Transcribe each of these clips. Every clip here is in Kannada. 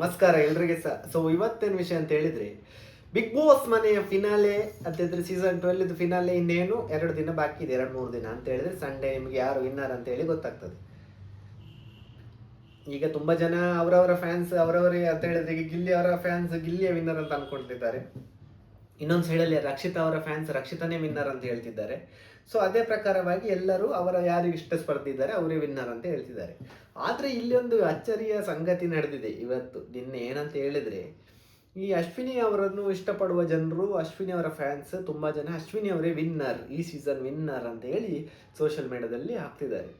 ನಮಸ್ಕಾರ ಎಲ್ರಿಗೆ ಸೊ ಇವತ್ತೇನು ವಿಷಯ ಅಂತ ಹೇಳಿದ್ರೆ ಬಿಗ್ ಬಾಸ್ ಮನೆಯ ಫಿನಾಲೆ ಅಂತ ಸೀಸನ್ 12 ಫಿನಾಲೆ ಇನ್ನೇನು 2 ದಿನ ಬಾಕಿ ಇದೆ, 2-3 ದಿನ ಅಂತ ಹೇಳಿದ್ರೆ ಸಂಡೇ ನಿಮ್ಗೆ ಯಾರು ವಿನ್ನರ್ ಅಂತ ಹೇಳಿ ಗೊತ್ತಾಗ್ತದೆ. ಈಗ ತುಂಬಾ ಜನ ಅವರವರ ಫ್ಯಾನ್ಸ್ ಅವರವರೇ ಅಂತ ಹೇಳಿದ್ರೆ ಈಗ ಗಿಲ್ಲಿ ಅವರ ಫ್ಯಾನ್ಸ್ ಗಿಲ್ಲಿಯ ವಿನ್ನರ್ ಅಂತ ಅನ್ಕೊಳ್ತಿದ್ದಾರೆ. ಇನ್ನೊಂದು ಸೈಡಲ್ಲಿ ರಕ್ಷಿತಾ ಅವರ ಫ್ಯಾನ್ಸ್ ರಕ್ಷಿತಾನೇ ವಿನ್ನರ್ ಅಂತ ಹೇಳ್ತಿದ್ದಾರೆ. ಸೊ ಅದೇ ಪ್ರಕಾರವಾಗಿ ಎಲ್ಲರೂ ಅವರ ಯಾರಿಗೆ ಇಷ್ಟ ಸ್ಪರ್ಧಿದ್ದಾರೆ ಅವರೇ ವಿನ್ನರ್ ಅಂತ ಹೇಳ್ತಿದ್ದಾರೆ. ಆದರೆ ಇಲ್ಲಿ ಒಂದು ಅಚ್ಚರಿಯ ಸಂಗತಿ ನಡೆದಿದೆ ಇವತ್ತು ನಿನ್ನೆ. ಏನಂತ ಹೇಳಿದ್ರೆ ಈ ಅಶ್ವಿನಿ ಅವರನ್ನು ಇಷ್ಟಪಡುವ ಜನರು, ಅಶ್ವಿನಿ ಅವರ ಫ್ಯಾನ್ಸ್ ತುಂಬ ಜನ ಅಶ್ವಿನಿ ಅವರೇ ವಿನ್ನರ್, ಈ ಸೀಸನ್ ವಿನ್ನರ್ ಅಂತ ಹೇಳಿ ಸೋಷಿಯಲ್ ಮೀಡಿಯಾದಲ್ಲಿ ಹಾಕ್ತಿದ್ದಾರೆ.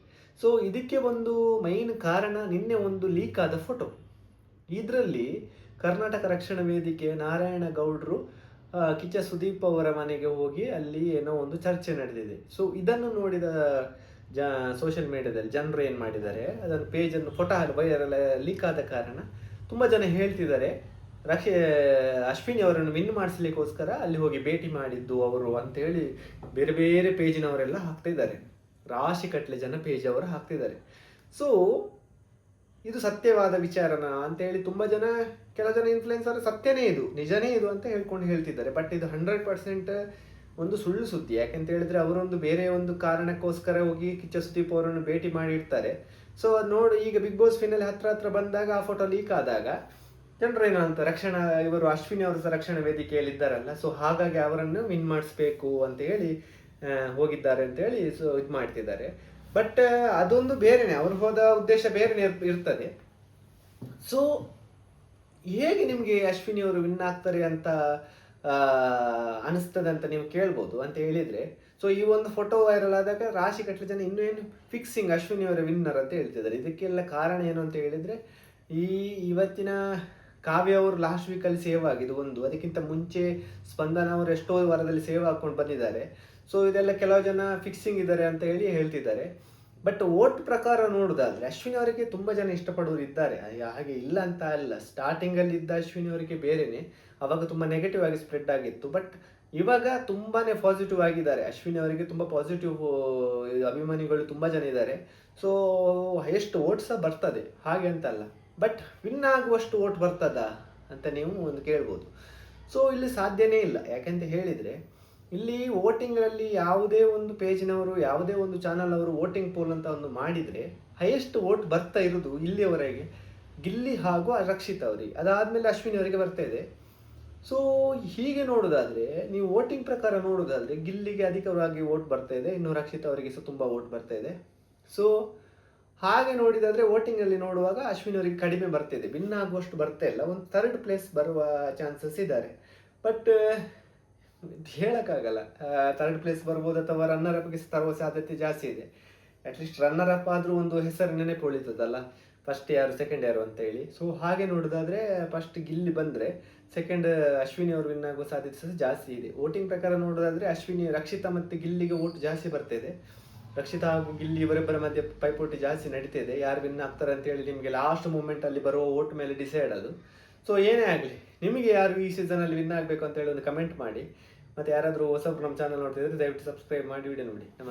ಸೊ ಇದಕ್ಕೆ ಒಂದು ಮೈನ್ ಕಾರಣ ನಿನ್ನೆ ಒಂದು ಲೀಕ್ ಆದ ಫೋಟೋ. ಇದರಲ್ಲಿ ಕರ್ನಾಟಕ ರಕ್ಷಣಾ ವೇದಿಕೆ ನಾರಾಯಣ ಗೌಡ್ರು ಕಿಚ್ಚ ಸುದೀಪ್ ಅವರ ಮನೆಗೆ ಹೋಗಿ ಅಲ್ಲಿ ಏನೋ ಒಂದು ಚರ್ಚೆ ನಡೆದಿದೆ. ಸೊ ಇದನ್ನು ನೋಡಿದ ಸೋಷಿಯಲ್ ಮೀಡಿಯಾದಲ್ಲಿ ಜನರು ಏನು ಮಾಡಿದ್ದಾರೆ, ಅದನ್ನು ಪೇಜನ್ನು ಫೋಟೋ ವೈರಲ್ ಲೀಕ್ ಆದ ಕಾರಣ ತುಂಬ ಜನ ಹೇಳ್ತಿದ್ದಾರೆ ಅಶ್ವಿನಿ ಅವರನ್ನು ವಿನ್ ಮಾಡಿಸ್ಲಿಕ್ಕೋಸ್ಕರ ಅಲ್ಲಿ ಹೋಗಿ ಭೇಟಿ ಮಾಡಿದ್ದು ಅವರು ಅಂತೇಳಿ ಬೇರೆ ಬೇರೆ ಪೇಜಿನವರೆಲ್ಲ ಹಾಕ್ತಿದ್ದಾರೆ. ರಾಶಿ ಕಟ್ಲೆ ಜನ ಪೇಜ್ ಅವರು ಹಾಕ್ತಿದ್ದಾರೆ. ಸೊ ಇದು ಸತ್ಯವಾದ ವಿಚಾರನ ಅಂತೇಳಿ ತುಂಬ ಜನ, ಕೆಲವು ಜನ ಇನ್ಫ್ಲುಯೆನ್ಸರ್ ಸತ್ಯನೇ ಇದು, ನಿಜನೇ ಇದು ಅಂತ ಹೇಳ್ತಿದ್ದಾರೆ. ಬಟ್ ಇದು 100% ಒಂದು ಸುಳ್ಳು ಸುದ್ದಿ. ಯಾಕೆಂತ ಹೇಳಿದ್ರೆ ಅವರೊಂದು ಬೇರೆ ಒಂದು ಕಾರಣಕ್ಕೋಸ್ಕರ ಹೋಗಿ ಕಿಚ್ಚ ಸುದೀಪ್ ಅವರನ್ನು ಭೇಟಿ ಮಾಡಿರ್ತಾರೆ. ಸೊ ನೋಡಿ, ಈಗ ಬಿಗ್ ಬಾಸ್ ಫಿನಲ್ಲಿ ಹತ್ರ ಬಂದಾಗ ಆ ಫೋಟೋ ಲೀಕ್ ಆದಾಗ ಜನರೇನು ಅಂತ ಇವರು ಅಶ್ವಿನಿ ಅವರ ರಕ್ಷಣಾ ವೇದಿಕೆಯಲ್ಲಿ ಇದ್ದಾರಲ್ಲ, ಸೊ ಹಾಗಾಗಿ ಅವರನ್ನು ವಿನ್ ಮಾಡಿಸ್ಬೇಕು ಅಂತ ಹೇಳಿ ಹೋಗಿದ್ದಾರೆ ಅಂತ ಹೇಳಿ ಸೊ ಇದು ಮಾಡ್ತಿದ್ದಾರೆ. ಬಟ್ ಅದೊಂದು ಬೇರೆನೆ, ಅವ್ರು ಹೋದ ಉದ್ದೇಶ ಬೇರೆನೆ ಇರ್ತದೆ. ಸೊ ಹೇಗೆ ನಿಮಗೆ ಅಶ್ವಿನಿ ಅವರು ವಿನ್ ಆಗ್ತಾರೆ ಅಂತ ಅನಿಸ್ತದೆ ಅಂತ ನೀವು ಕೇಳ್ಬೋದು. ಅಂತ ಹೇಳಿದ್ರೆ, ಸೊ ಈ ಒಂದು ಫೋಟೋ ವೈರಲ್ ಆದಾಗ ರಾಶಿ ಕಟ್ಲೆ ಜನ ಇನ್ನೂ ಏನು ಫಿಕ್ಸಿಂಗ್ ಅಶ್ವಿನಿ ಅವರ ವಿನ್ನರ್ ಅಂತ ಹೇಳ್ತಿದ್ದಾರೆ. ಇದಕ್ಕೆಲ್ಲ ಕಾರಣ ಏನು ಅಂತ ಹೇಳಿದ್ರೆ, ಇವತ್ತಿನ ಕಾವ್ಯ ಅವರು ಲಾಸ್ಟ್ ವೀಕಲ್ಲಿ ಸೇವ್ ಆಗಿದ್ದು ಒಂದು, ಅದಕ್ಕಿಂತ ಮುಂಚೆ ಸ್ಪಂದನ ಅವರು ಎಷ್ಟೋ ವಾರದಲ್ಲಿ ಸೇವ್ ಹಾಕೊಂಡು ಬಂದಿದ್ದಾರೆ. ಸೊ ಇದೆಲ್ಲ ಕೆಲವು ಜನ ಫಿಕ್ಸಿಂಗ್ ಇದ್ದಾರೆ ಅಂತ ಹೇಳಿ ಹೇಳ್ತಿದ್ದಾರೆ. ಬಟ್ ವೋಟ್ ಪ್ರಕಾರ ನೋಡೋದಾದ್ರೆ ಅಶ್ವಿನಿ ಅವರಿಗೆ ತುಂಬ ಜನ ಇಷ್ಟಪಡೋರು ಇದ್ದಾರೆ, ಹಾಗೆ ಇಲ್ಲ ಅಂತ ಅಲ್ಲ. ಸ್ಟಾರ್ಟಿಂಗಲ್ಲಿ ಇದ್ದ ಅಶ್ವಿನಿ ಅವರಿಗೆ ಬೇರೆನೆ, ಅವಾಗ ತುಂಬ ನೆಗೆಟಿವ್ ಆಗಿ ಸ್ಪ್ರೆಡ್ ಆಗಿತ್ತು. ಬಟ್ ಇವಾಗ ತುಂಬಾ ಪಾಸಿಟಿವ್ ಆಗಿದ್ದಾರೆ. ಅಶ್ವಿನಿ ಅವರಿಗೆ ತುಂಬ ಪಾಸಿಟಿವ್ ಅಭಿಮಾನಿಗಳು ತುಂಬ ಜನ ಇದ್ದಾರೆ. ಸೊ ಎಷ್ಟು ಓಟ್ ಸಹ ಬರ್ತದೆ, ಹಾಗೆ ಅಂತಲ್ಲ. ಬಟ್ ವಿನ್ ಆಗುವಷ್ಟು ಓಟ್ ಬರ್ತದಾ ಅಂತ ನೀವು ಒಂದು ಕೇಳ್ಬೋದು. ಸೊ ಇಲ್ಲಿ ಸಾಧ್ಯನೇ ಇಲ್ಲ. ಯಾಕೆಂತ ಹೇಳಿದರೆ ಇಲ್ಲಿ ವೋಟಿಂಗಲ್ಲಿ ಯಾವುದೇ ಒಂದು ಪೇಜಿನವರು, ಯಾವುದೇ ಒಂದು ಚಾನಲ್ ಅವರು ವೋಟಿಂಗ್ ಪೋಲ್ ಅಂತ ಒಂದು ಮಾಡಿದರೆ ಹೈಯೆಸ್ಟ್ ವೋಟ್ ಬರ್ತಾ ಇರೋದು ಇಲ್ಲಿಯವರೆಗೆ ಗಿಲ್ಲಿ ಹಾಗೂ ರಕ್ಷಿತ್ ಅವರಿಗೆ, ಅದಾದಮೇಲೆ ಅಶ್ವಿನಿ ಅವರಿಗೆ ಬರ್ತಾ ಇದೆ. ಸೊ ಹೀಗೆ ನೋಡೋದಾದರೆ, ನೀವು ವೋಟಿಂಗ್ ಪ್ರಕಾರ ನೋಡೋದಾದರೆ ಗಿಲ್ಲಿಗೆ ಅಧಿಕವಾಗಿ ವೋಟ್ ಬರ್ತಾ ಇದೆ, ಇನ್ನು ರಕ್ಷಿತ್ ಅವರಿಗೆ ಸಹ ತುಂಬ ವೋಟ್ ಬರ್ತಾ ಇದೆ. ಸೊ ಹಾಗೆ ನೋಡಿದಾದರೆ ವೋಟಿಂಗಲ್ಲಿ ನೋಡುವಾಗ ಅಶ್ವಿನಿ ಅವರಿಗೆ ಕಡಿಮೆ ಬರ್ತಿದೆ, ವಿನ್ ಆಗುವಷ್ಟು ಬರ್ತಾ ಇಲ್ಲ. ಒಂದು 3rd ಪ್ಲೇಸ್ ಬರುವ ಚಾನ್ಸಸ್ ಇದ್ದಾರೆ. ಬಟ್ ಹೇಳೋಕ್ಕಾಗಲ್ಲ, 3rd ಪ್ಲೇಸ್ ಬರ್ಬೋದು ಅಥವಾ ರನ್ನರ್ ಅಪ್ಗೆ ತರುವ ಸಾಧ್ಯತೆ ಜಾಸ್ತಿ ಇದೆ. ಅಟ್ಲೀಸ್ಟ್ ರನ್ನರ್ ಅಪ್ ಆದರೂ ಒಂದು ಹೆಸರು ನೆನಪು ಉಳಿತದಲ್ಲ, ಫಸ್ಟ್ ಯಾರು ಸೆಕೆಂಡ್ ಯಾರು ಅಂತ ಹೇಳಿ. ಸೊ ಹಾಗೆ ನೋಡೋದಾದರೆ ಫಸ್ಟ್ ಗಿಲ್ಲಿ ಬಂದರೆ ಸೆಕೆಂಡ್ ಅಶ್ವಿನಿ ಅವರು ವಿನ್ ಆಗುವ ಸಾಧ್ಯತೆ ಸಹ ಜಾಸ್ತಿ ಇದೆ. ವೋಟಿಂಗ್ ಪ್ರಕಾರ ನೋಡೋದಾದರೆ ಅಶ್ವಿನಿ, ರಕ್ಷಿತಾ ಮತ್ತು ಗಿಲ್ಲಿಗೆ ವೋಟ್ ಜಾಸ್ತಿ ಬರ್ತಾ ಇದೆ. ರಕ್ಷಿತಾ ಹಾಗೂ ಗಿಲ್ಲಿ ಇವರಿಬ್ಬರ ಮಧ್ಯೆ ಪೈಪೋಟಿ ಜಾಸ್ತಿ ನಡೀತಿದೆ. ಯಾರು ವಿನ್ ಆಗ್ತಾರೆ ಅಂತೇಳಿ ನಿಮಗೆ ಲಾಸ್ಟ್ ಮೂಮೆಂಟಲ್ಲಿ ಬರುವ ವೋಟ್ ಮೇಲೆ ಡಿಸೈಡ್ ಅದು. ಸೊ ಏನೇ ಆಗಲಿ, ನಿಮಗೆ ಯಾರು ಈ ಸೀಸನಲ್ಲಿ ವಿನ್ ಆಗಬೇಕು ಅಂತೇಳಿ ಒಂದು ಕಮೆಂಟ್ ಮಾಡಿ. ಮತ್ತು ಯಾರಾದರೂ ಹೊಸಬ್ರು ನಮ್ಮ ಚಾನಲ್ ನೋಡ್ತಿದ್ರೆ ದಯವಿಟ್ಟು ಸಬ್ಸ್ಕ್ರೈಬ್ ಮಾಡಿ ವಿಡಿಯೋ ನೋಡಿ. ನಮಸ್ಕಾರ.